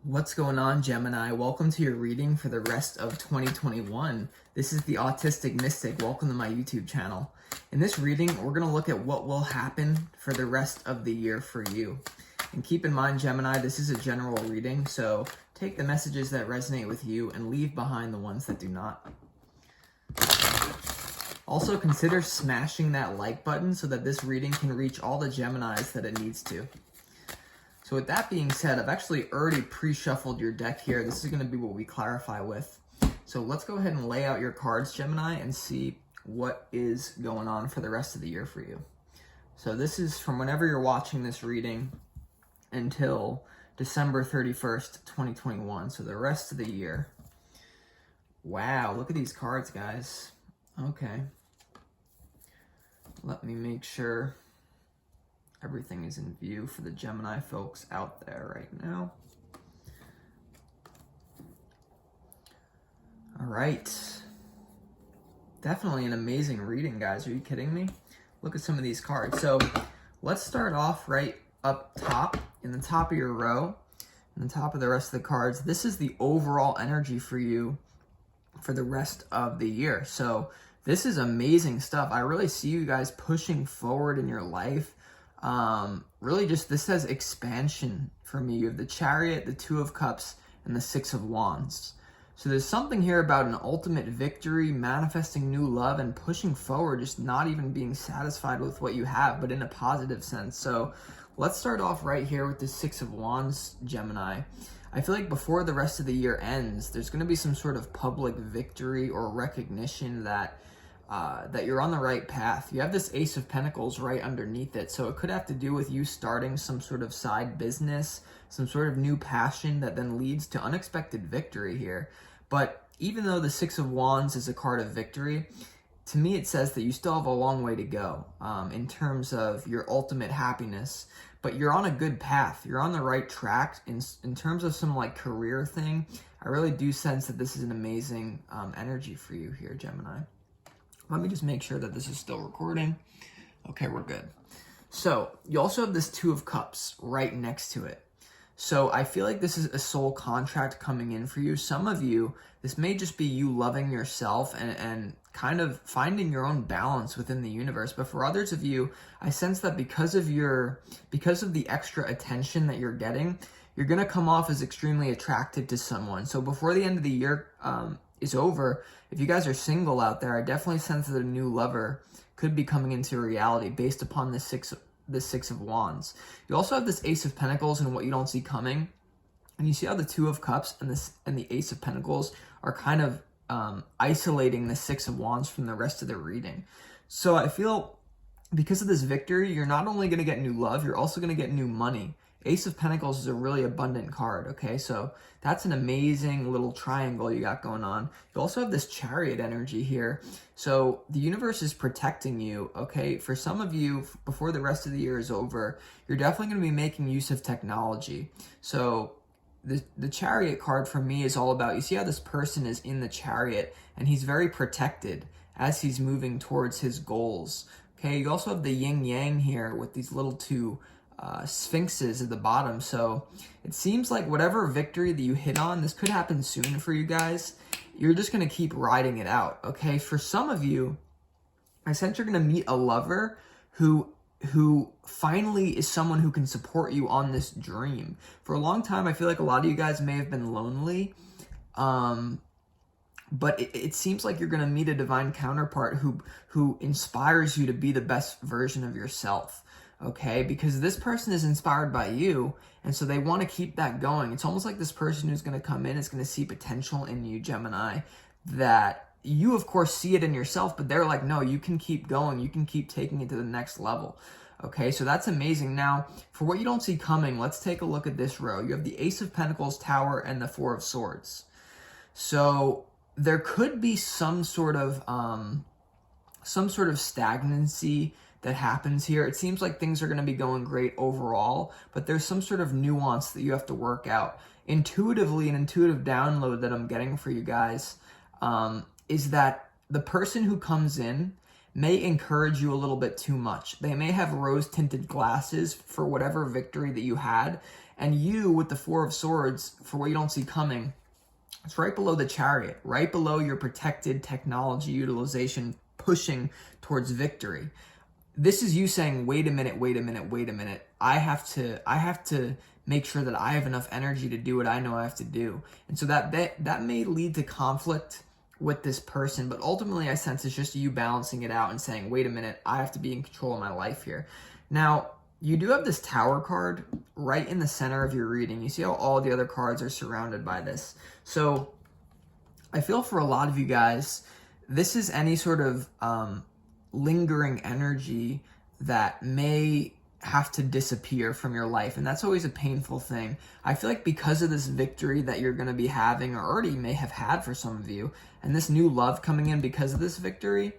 What's going on, Gemini? Welcome to your reading for the rest of 2021. This is the Autistic Mystic. Welcome to my YouTube channel. In this reading, we're going to look at what will happen for the rest of the year for you. And keep in mind, Gemini, this is a general reading, so take the messages that resonate with you and leave behind the ones that do not. Also, consider smashing that like button so that this reading can reach all the Geminis that it needs to. So with that being said, I've actually already pre-shuffled your deck here. This is going to be what we clarify with. So let's go ahead and lay out your cards, Gemini, and see what is going on for the rest of the year for you. So this is from whenever you're watching this reading until December 31st, 2021. So the rest of the year. Wow, look at these cards, guys. Okay. Let me make sure everything is in view for the Gemini folks out there right now. All right. Definitely an amazing reading, guys. Are you kidding me? Look at some of these cards. So let's start off right up top, in the top of your row, in the top of the rest of the cards. This is the overall energy for you for the rest of the year. So this is amazing stuff. I really see you guys pushing forward in your life. Really just, this says expansion for me. You have the Chariot, the Two of Cups, and the Six of Wands. So there's something here about an ultimate victory, manifesting new love, and pushing forward, just not even being satisfied with what you have, but in a positive sense. So let's start off right here with the Six of Wands, Gemini. I feel like before the rest of the year ends, there's going to be some sort of public victory or recognition that you're on the right path. You have this Ace of Pentacles right underneath it, so it could have to do with you starting some sort of side business, some sort of new passion that then leads to unexpected victory here. But even though the Six of Wands is a card of victory, to me it says that you still have a long way to go in terms of your ultimate happiness, but you're on a good path. You're on the right track in terms of some like career thing. I really do sense that this is an amazing energy for you here, Gemini. Let me just make sure that this is still recording. Okay, we're good. So you also have this Two of Cups right next to it. So I feel like this is a soul contract coming in for you. Some of you, this may just be you loving yourself and kind of finding your own balance within the universe. But for others of you, I sense that because of the extra attention that you're getting, you're going to come off as extremely attractive to someone. So before the end of the year is over, if you guys are single out there, I definitely sense that a new lover could be coming into reality based upon the Six of Wands. You also have this Ace of Pentacles and what you don't see coming. And you see how the Two of Cups and the Ace of Pentacles are kind of isolating the Six of Wands from the rest of the reading. So I feel because of this victory, you're not only going to get new love, you're also going to get new money. Ace of Pentacles is a really abundant card, okay? So that's an amazing little triangle you got going on. You also have this Chariot energy here. So the universe is protecting you, okay? For some of you, before the rest of the year is over, you're definitely going to be making use of technology. So the Chariot card for me is all about, you see how this person is in the Chariot and he's very protected as he's moving towards his goals, okay? You also have the yin yang here with these little two sphinxes at the bottom. So it seems like whatever victory that you hit on, this could happen soon for you guys. You're just going to keep riding it out, okay? For some of you, I sense you're going to meet a lover who finally is someone who can support you on this dream. For a long time, I feel like a lot of you guys may have been lonely, but it seems like you're going to meet a divine counterpart who inspires you to be the best version of yourself. Okay, because this person is inspired by you, and so they want to keep that going. It's almost like this person who's going to come in is going to see potential in you, Gemini, that you, of course, see it in yourself, but they're like, no, you can keep going. You can keep taking it to the next level. Okay, so that's amazing. Now, for what you don't see coming, let's take a look at this row. You have the Ace of Pentacles, Tower, and the Four of Swords. So there could be some sort of stagnancy that happens here. It seems like things are going to be going great overall, but there's some sort of nuance that you have to work out. Intuitively, an intuitive download that I'm getting for you guys is that the person who comes in may encourage you a little bit too much. They may have rose-tinted glasses for whatever victory that you had, And you, with the Four of Swords, for what you don't see coming, it's right below the Chariot, right below your protected technology utilization, pushing towards victory. This is you saying, wait a minute, wait a minute, wait a minute. I have to make sure that I have enough energy to do what I know I have to do. And so that may lead to conflict with this person, but ultimately I sense it's just you balancing it out and saying, wait a minute, I have to be in control of my life here. Now, you do have this Tower card right in the center of your reading. You see how all the other cards are surrounded by this. So I feel for a lot of you guys, this is any sort of lingering energy that may have to disappear from your life, and that's always a painful thing. I feel like because of this victory that you're going to be having, or already may have had for some of you, and this new love coming in because of this victory,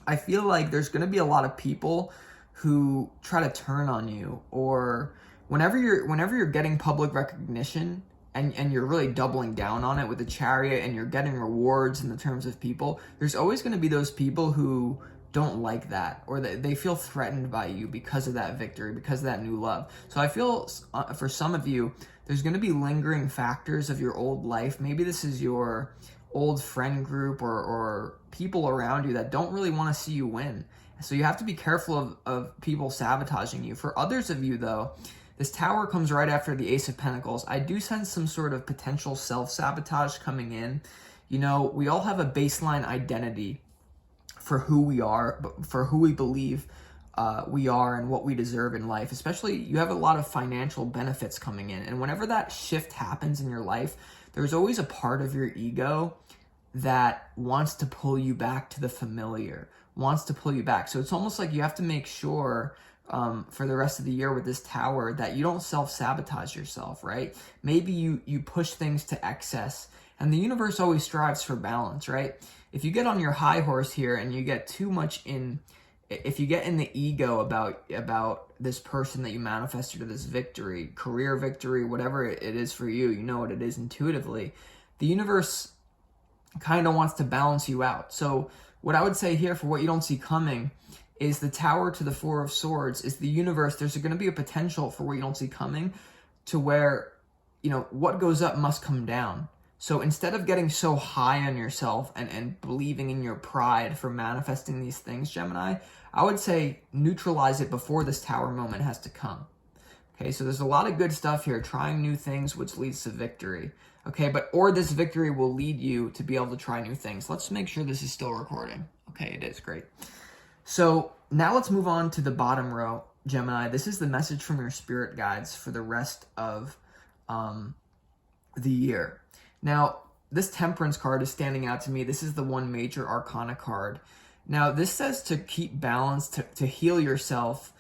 I feel like there's going to be a lot of people who try to turn on you, or whenever you're getting public recognition and you're really doubling down on it with the Chariot and you're getting rewards in the terms of people, there's always going to be those people who don't like that, or they feel threatened by you because of that victory, because of that new love. So I feel for some of you, there's going to be lingering factors of your old life. Maybe this is your old friend group or people around you that don't really want to see you win. So you have to be careful of people sabotaging you. For others of you, though, this Tower comes right after the Ace of Pentacles. I do sense some sort of potential self-sabotage coming in. You know, we all have a baseline identity for who we are, for who we believe we are and what we deserve in life. Especially, you have a lot of financial benefits coming in. And whenever that shift happens in your life, there's always a part of your ego that wants to pull you back to the familiar, wants to pull you back. So it's almost like you have to make sure for the rest of the year with this Tower that you don't self-sabotage yourself, right? Maybe you push things to excess, and the universe always strives for balance, right? If you get on your high horse here and you get too much if you get in the ego about this person that you manifested to this victory, career victory, whatever it is for you, you know what it is intuitively, the universe kind of wants to balance you out. So what I would say here for what you don't see coming is the Tower to the Four of Swords is the universe. There's going to be a potential for what you don't see coming to where, you know, what goes up must come down. So instead of getting so high on yourself and believing in your pride for manifesting these things, Gemini, I would say neutralize it before this Tower moment has to come. Okay, so there's a lot of good stuff here, trying new things, which leads to victory. Okay, or this victory will lead you to be able to try new things. Let's make sure this is still recording. Okay, it is, great. So now let's move on to the bottom row, Gemini. This is the message from your spirit guides for the rest of the year. Now, this Temperance card is standing out to me. This is the one major arcana card. Now, this says to keep balance, to heal yourself,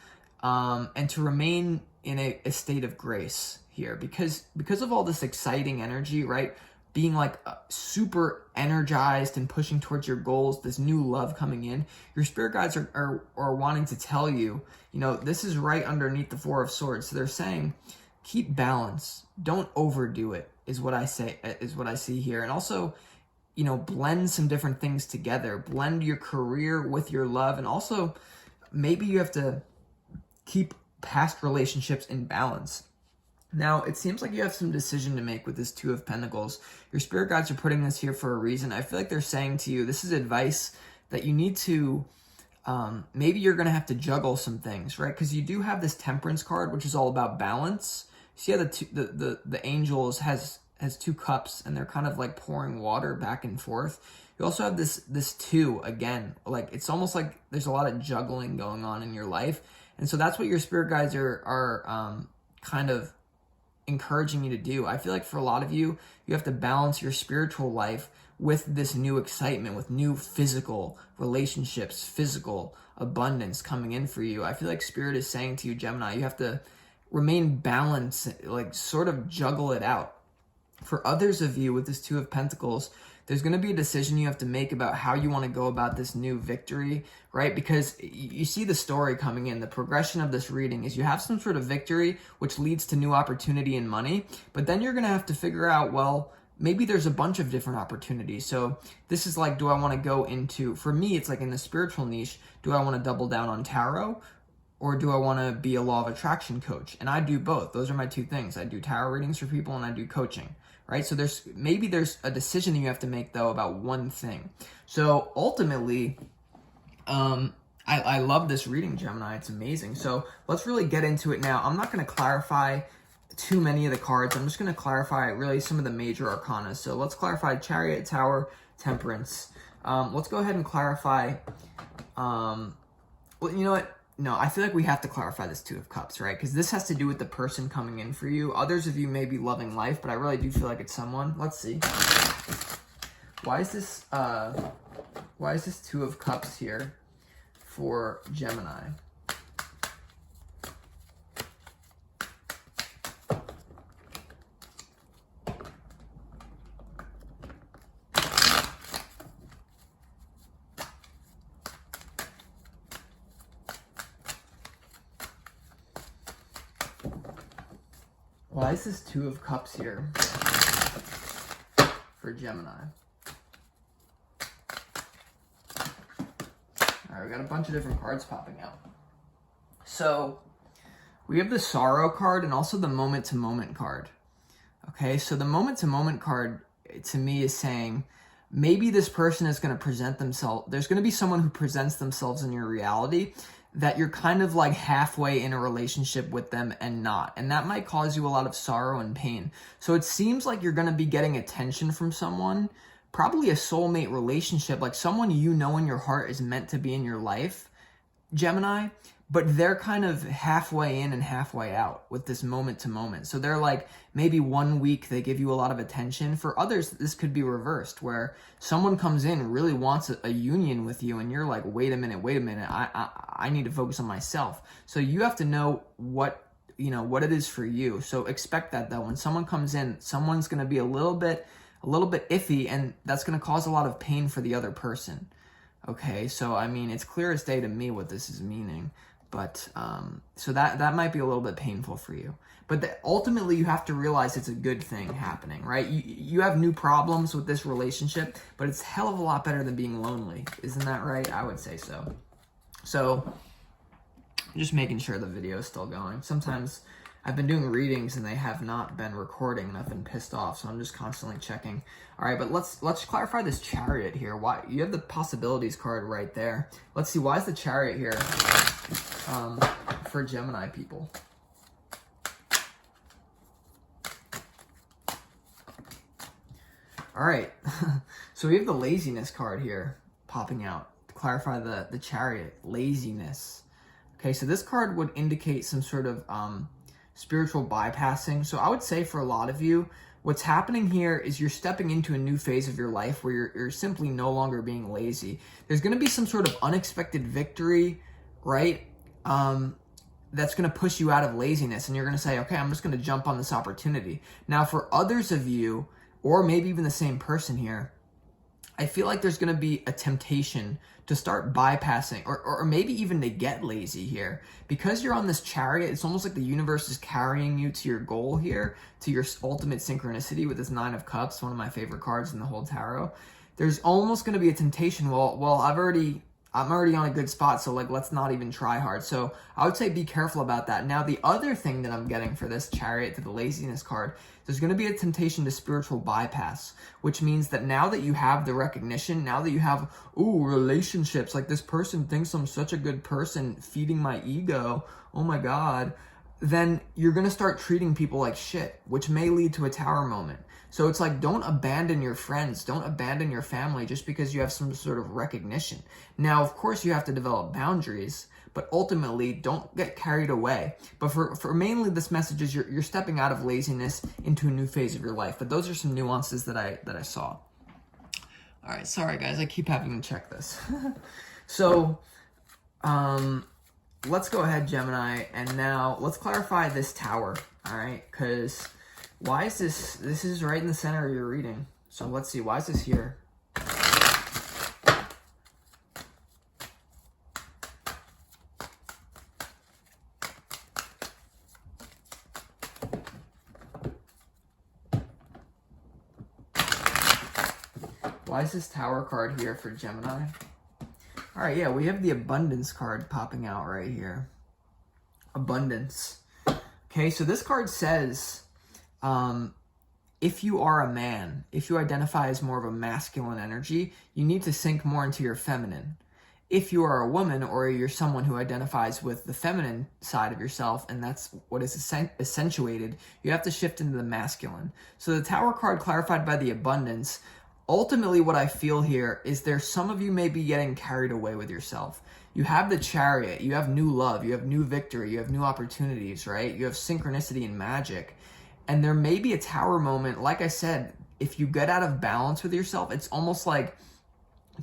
and to remain in a state of grace here. Because of all this exciting energy, right? Being like super energized and pushing towards your goals, this new love coming in, your spirit guides are wanting to tell you, you know, this is right underneath the Four of Swords. So they're saying, keep balance. Don't overdo it, is what I see here. And also, you know, blend some different things together. Blend your career with your love. And also, maybe you have to keep past relationships in balance. Now, it seems like you have some decision to make with this Two of Pentacles. Your spirit guides are putting this here for a reason. I feel like they're saying to you, this is advice that you need to, maybe you're going to have to juggle some things, right? Because you do have this Temperance card, which is all about balance. See how the angels has two cups, and they're kind of like pouring water back and forth. You also have this two, again, like it's almost like there's a lot of juggling going on in your life. And so that's what your spirit guides are kind of encouraging you to do. I feel like for a lot of you, you have to balance your spiritual life with this new excitement, with new physical relationships, physical abundance coming in for you. I feel like Spirit is saying to you, Gemini, you have to remain balanced, like sort of juggle it out. For others of you with this Two of Pentacles, there's going to be a decision you have to make about how you want to go about this new victory, right? Because you see the story coming in. The progression of this reading is you have some sort of victory, which leads to new opportunity and money. But then you're going to have to figure out, well, maybe there's a bunch of different opportunities. So this is like, do I want to go into, for me, it's like in the spiritual niche, do I want to double down on tarot? or do I want to be a law of attraction coach? And I do both. Those are my two things. I do tarot readings for people and I do coaching, right? So there's a decision that you have to make though about one thing. So ultimately, I love this reading, Gemini. It's amazing. So let's really get into it now. I'm not going to clarify too many of the cards. I'm just going to clarify really some of the major arcana. So let's clarify Chariot, Tower, Temperance. Let's go ahead and clarify. Well, you know what? No, I feel like we have to clarify this Two of Cups, right? Because this has to do with the person coming in for you. Others of you may be loving life, but I really do feel like it's someone. Let's see. Why is this Two of Cups here for Gemini? Why is this Two of Cups here for Gemini? All right, we got a bunch of different cards popping out. So we have the Sorrow card and also the Moment-to-Moment card. Okay, so the Moment-to-Moment card to me is saying maybe this person is going to present themselves. There's going to be someone who presents themselves in your reality that you're kind of like halfway in a relationship with them and not. And that might cause you a lot of sorrow and pain. So it seems like you're going to be getting attention from someone, probably a soulmate relationship, like someone you know in your heart is meant to be in your life, Gemini, but they're kind of halfway in and halfway out with this moment to moment. So they're like, maybe 1 week they give you a lot of attention. For others, this could be reversed, where someone comes in, really wants a union with you, and you're like, wait a minute, I need to focus on myself. So you have to know what it is for you. So expect that though. When someone comes in, someone's going to be a little bit iffy, and that's going to cause a lot of pain for the other person. Okay, so I mean, it's clear as day to me what this is meaning. But, so that might be a little bit painful for you. But ultimately, you have to realize it's a good thing happening, right? You have new problems with this relationship, but it's a hell of a lot better than being lonely. Isn't that right? I would say so. So, just making sure the video is still going. Sometimes I've been doing readings and they have not been recording and I've been pissed off, so I'm just constantly checking. All right, but let's clarify this Chariot here. Why you have the possibilities card right there. Let's see, why is the Chariot here for Gemini people? All right, so we have the Laziness card here popping out to clarify the Chariot, laziness. Okay, so this card would indicate some sort of spiritual bypassing. So I would say for a lot of you, what's happening here is you're stepping into a new phase of your life where you're simply no longer being lazy. There's going to be some sort of unexpected victory, right? That's going to push you out of laziness, and you're going to say, okay, I'm just going to jump on this opportunity. Now, for others of you, or maybe even the same person here, I feel like there's going to be a temptation to start bypassing or maybe even to get lazy here. Because you're on this Chariot, it's almost like the universe is carrying you to your goal here, to your ultimate synchronicity with this Nine of Cups, one of my favorite cards in the whole tarot. There's almost going to be a temptation, well, I'm already on a good spot, so like let's not even try hard. So I would say be careful about that. Now, the other thing that I'm getting for this Chariot to the Laziness card, there's going to be a temptation to spiritual bypass, which means that now that you have the recognition, now that you have, relationships, like this person thinks I'm such a good person, feeding my ego, oh my God, then you're going to start treating people like shit, which may lead to a Tower moment. So it's like, don't abandon your friends, don't abandon your family just because you have some sort of recognition. Now, of course, you have to develop boundaries, but ultimately, don't get carried away. But for mainly this message is you're stepping out of laziness into a new phase of your life. But those are some nuances that I saw. All right, sorry guys, I keep having to check this. So, let's go ahead, Gemini, and now let's clarify this Tower, all right? Because why is this is right in the center of your reading. So let's see, why is this here? Why is this Tower card here for Gemini? All right, yeah, we have the Abundance card popping out right here. abundance. Okay, so this card says, if you are a man, if you identify as more of a masculine energy, you need to sink more into your feminine. If you are a woman, or you're someone who identifies with the feminine side of yourself, and that's what is accentuated, you have to shift into the masculine. So the Tower card clarified by the abundance. Ultimately, what I feel here is there's some of you may be getting carried away with yourself. You have the Chariot, you have new love, you have new victory, you have new opportunities, right? You have synchronicity and magic. And there may be a Tower moment. Like I said, if you get out of balance with yourself, it's almost like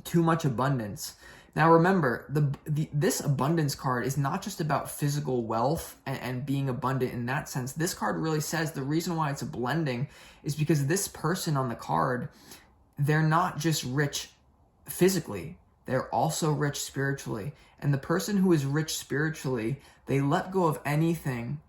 too much abundance. Now remember, this abundance card is not just about physical wealth and being abundant in that sense. This card really says the reason why it's a blending is because this person on the card, they're not just rich physically, they're also rich spiritually. And the person who is rich spiritually, they let go of anything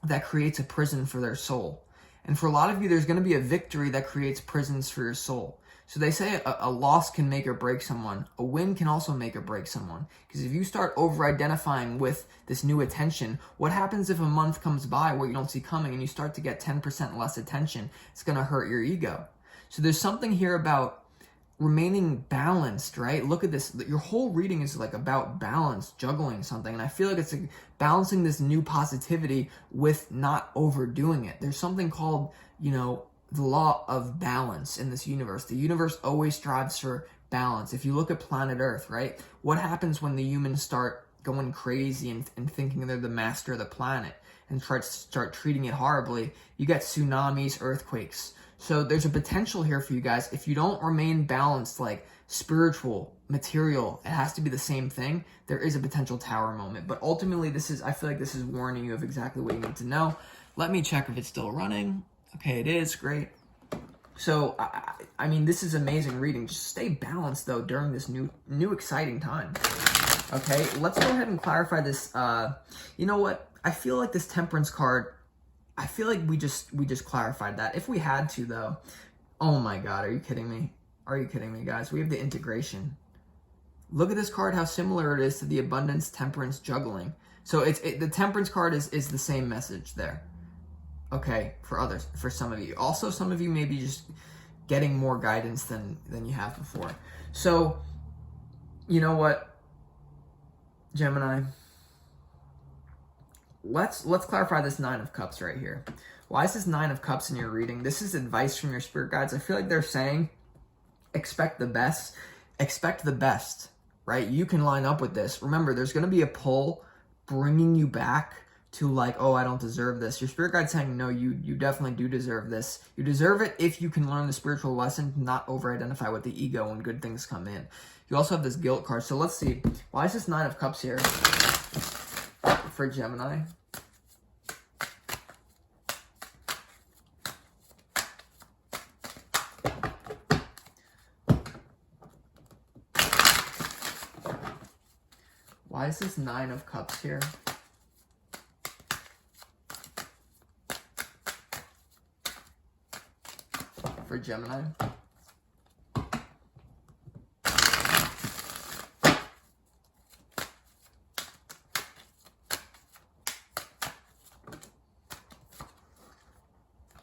that creates a prison for their soul. And for a lot of you, there's going to be a victory that creates prisons for your soul. So they say a loss can make or break someone. A win can also make or break someone. Because if you start over-identifying with this new attention, what happens if a month comes by where you don't see coming and you start to get 10% less attention? It's going to hurt your ego. So there's something here about remaining balanced, right? Look at this. Your whole reading is like about balance, juggling something. And I feel like it's like balancing this new positivity with not overdoing it. There's something called, the law of balance in this universe. The universe always strives for balance. If you look at planet Earth, right? What happens when the humans start going crazy and thinking they're the master of the planet and start treating it horribly? You get tsunamis, earthquakes. So there's a potential here for you guys. If you don't remain balanced, like spiritual, material, it has to be the same thing. There is a potential Tower moment. But ultimately, I feel like this is warning you of exactly what you need to know. Let me check if it's still running. Okay, it is. Great. So, I mean, this is amazing reading. Just stay balanced, though, during this new exciting time. Okay, let's go ahead and clarify this. You know what? I feel like this Temperance card, I feel like we just clarified that. If we had to, though, oh my God, are you kidding me? Are you kidding me, guys? We have the integration. Look at this card, how similar it is to the Abundance, Temperance, Juggling. So the Temperance card is the same message there. Okay, for some of you. Also, some of you may be just getting more guidance than you have before. So, you know what, Gemini? Let's clarify this Nine of Cups right here. Why is this Nine of Cups in your reading? This is advice from your spirit guides. I feel like they're saying, expect the best. Expect the best, right? You can line up with this. Remember, there's going to be a pull bringing you back to like, oh, I don't deserve this. Your spirit guide's saying, no, you definitely do deserve this. You deserve it if you can learn the spiritual lesson, not over-identify with the ego when good things come in. You also have this Guilt card. So let's see. Why is this Nine of Cups here for Gemini? Why is this Nine of Cups here? For Gemini.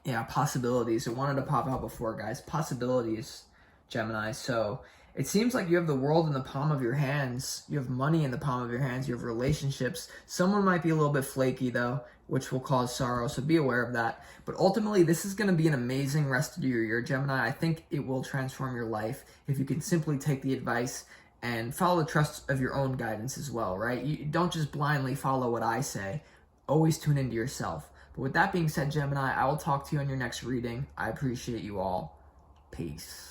Yeah, possibilities. It wanted to pop out before, guys. Possibilities, Gemini. So it seems like you have the world in the palm of your hands. You have money in the palm of your hands. You have relationships. Someone might be a little bit flaky, though, which will cause sorrow, so be aware of that. But ultimately, this is going to be an amazing rest of your year, Gemini. I think it will transform your life if you can simply take the advice and follow the trust of your own guidance as well, right? You don't just blindly follow what I say. Always tune into yourself. But with that being said, Gemini, I will talk to you on your next reading. I appreciate you all. Peace.